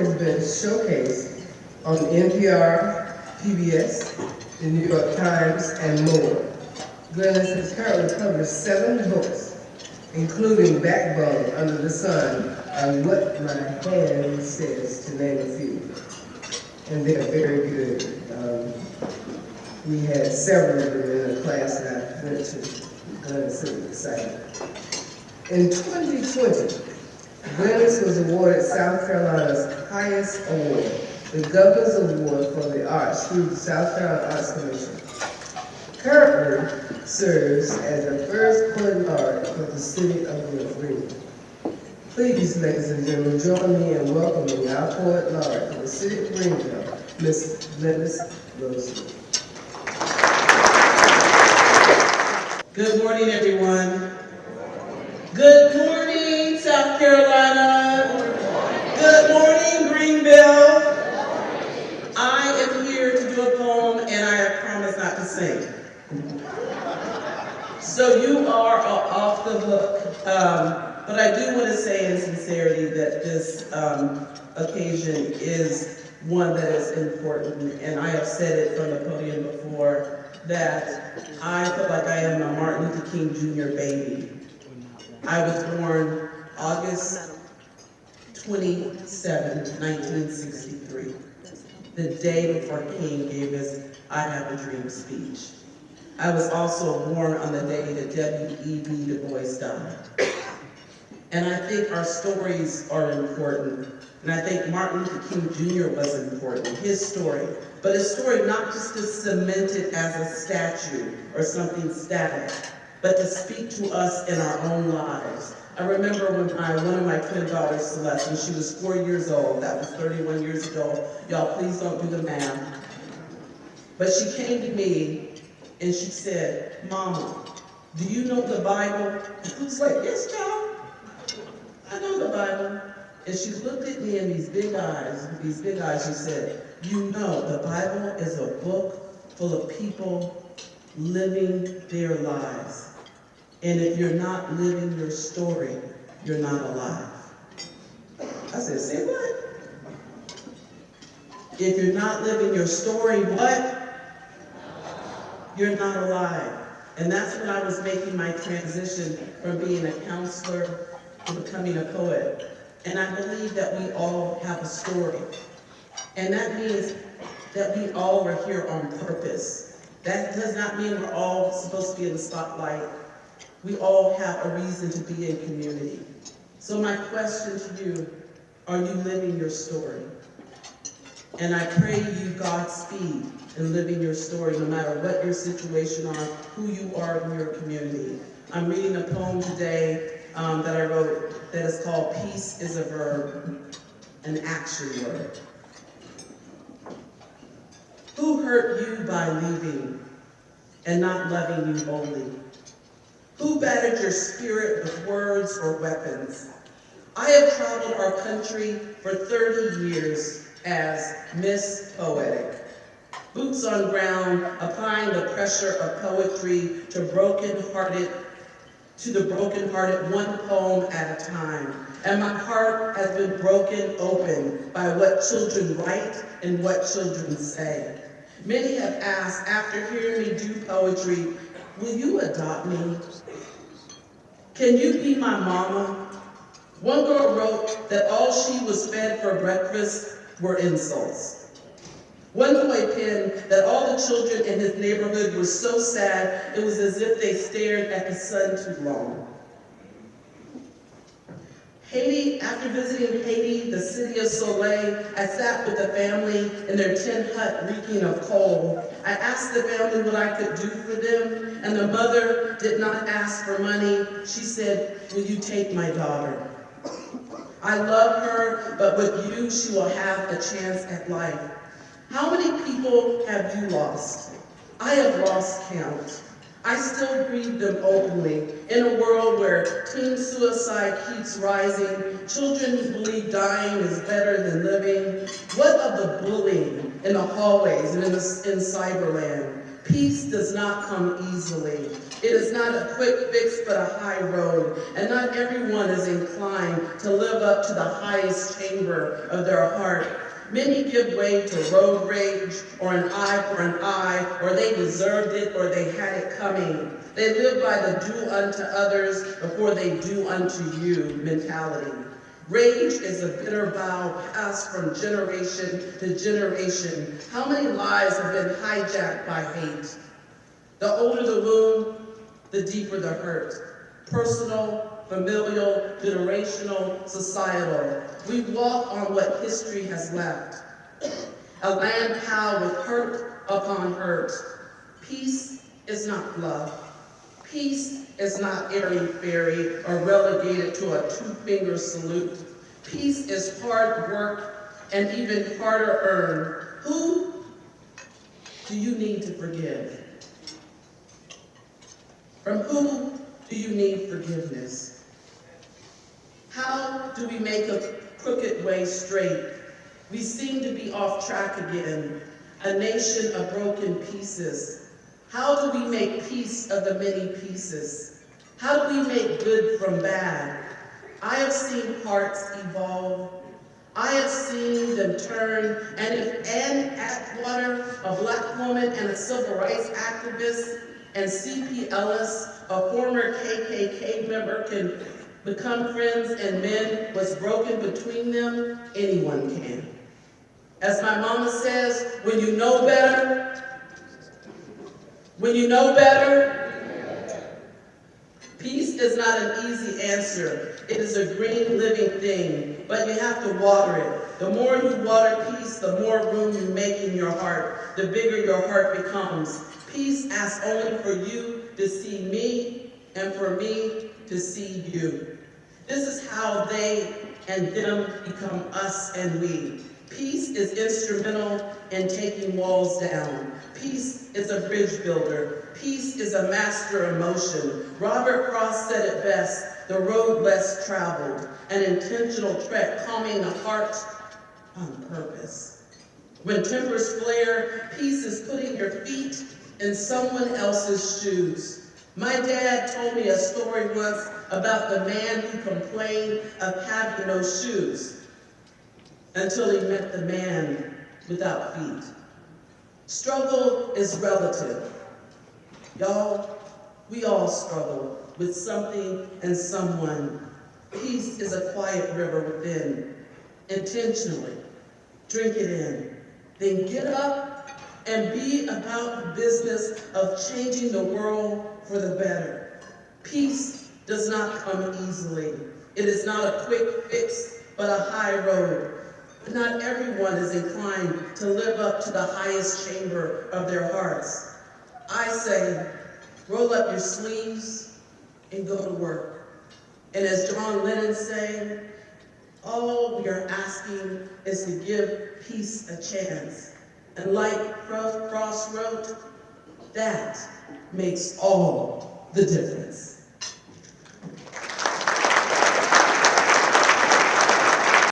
has been showcased on NPR, PBS, the New York Times, and more. Glenis has currently published 7 books, including Backbone, Under the Sun, and What My Hand Says, to name a few. And they're very good. We had several of them in a class that I went to. Glenis is excited. In 2020, Glenis was awarded South Carolina's highest award, the Governor's Award for the Arts through the South Carolina Arts Commission. Currently serves as the first poet laureate for the City of Greenville. Please, ladies and gentlemen, join me in welcoming our poet laureate for the City of Greenville, Ms. Glenis. Good morning, everyone. Good morning, South Carolina. Good morning, Greenville. I am here to do a poem, and I promise not to sing. So you are off the hook, but I do want to say in sincerity that this occasion is one that is important, and I have said it from the podium before, that I feel like I am a Martin Luther King Jr. baby. I was born August 27, 1963, the day before King gave his I Have a Dream speech. I was also born on the day that W.E.B. Du Bois died. And I think our stories are important. And I think Martin Luther King Jr. was important, his story. But his story not just to cement it as a statue or something static, but to speak to us in our own lives. I remember when one of my twin daughters, Celeste, when she was 4 years old, that was 31 years ago. Y'all, please don't do the math. But she came to me and she said, "Mama, do you know the Bible?" I was like, "Yes, child, I know the Bible." And she looked at me in these big eyes, she said, "You know, the Bible is a book full of people living their lives. And if you're not living your story, you're not alive." I said, "Say what?" If you're not living your story, what? You're not alive. And that's when I was making my transition from being a counselor to becoming a poet. And I believe that we all have a story. And that means that we all are here on purpose. That does not mean we're all supposed to be in the spotlight. We all have a reason to be in community. So my question to you, are you living your story? And I pray you Godspeed in living your story, no matter what your situation or who you are in your community. I'm reading a poem today that I wrote that is called "Peace is a Verb, an Action Word." Who hurt you by leaving and not loving you only? Who battered your spirit with words or weapons? I have traveled our country for 30 years as Miss Poetic. Boots on ground, applying the pressure of poetry to the broken-hearted, one poem at a time. And my heart has been broken open by what children write and what children say. Many have asked, after hearing me do poetry, will you adopt me? Can you be my mama? One girl wrote that all she was fed for breakfast were insults. One boy penned that all the children in his neighborhood were so sad, it was as if they stared at the sun too long. Haiti, after visiting Haiti, the city of Soleil, I sat with the family in their tin hut reeking of coal. I asked the family what I could do for them, and the mother did not ask for money. She said, "Will you take my daughter? I love her, but with you, she will have a chance at life." How many people have you lost? I have lost count. I still grieve them openly in a world where teen suicide keeps rising, children believe dying is better than living. What of the bullying in the hallways and in cyberland? Peace does not come easily. It is not a quick fix, but a high road, and not everyone is inclined to live up to the highest chamber of their heart. Many give way to road rage, or an eye for an eye, or they deserved it, or they had it coming. They live by the do unto others before they do unto you mentality. Rage is a bitter vow passed from generation to generation. How many lives have been hijacked by hate? The older the wound, the deeper the hurt. Personal, familial, generational, societal. We walk on what history has left. A land plow with hurt upon hurt. Peace is not love. Peace is not airy-fairy or relegated to a two-finger salute. Peace is hard work and even harder earned. Who do you need to forgive? From who do you need forgiveness? How do we make a crooked way straight? We seem to be off track again, a nation of broken pieces. How do we make peace of the many pieces? How do we make good from bad? I have seen hearts evolve. I have seen them turn, and if Ann Atwater, a Black woman and a civil rights activist, and C.P. Ellis, a former KKK member, can become friends and men was broken between them, anyone can. As my mama says, when you know better, peace is not an easy answer. It is a green living thing, but you have to water it. The more you water peace, the more room you make in your heart, the bigger your heart becomes. Peace asks only for you to see me and for me to see you. This is how they and them become us and we. Peace is instrumental in taking walls down. Peace is a bridge builder. Peace is a master emotion. Robert Frost said it best, the road less traveled, an intentional trek calming the heart on purpose. When tempers flare, peace is putting your feet in someone else's shoes. My dad told me a story once about the man who complained of having no shoes until he met the man without feet. Struggle is relative. Y'all, we all struggle with something and someone. Peace is a quiet river within. Intentionally, drink it in. Then get up and be about the business of changing the world for the better. Peace does not come easily. It is not a quick fix, but a high road. Not everyone is inclined to live up to the highest chamber of their hearts. I say, roll up your sleeves and go to work. And as John Lennon sang, all we are asking is to give peace a chance. And like Frost wrote, that makes all the difference.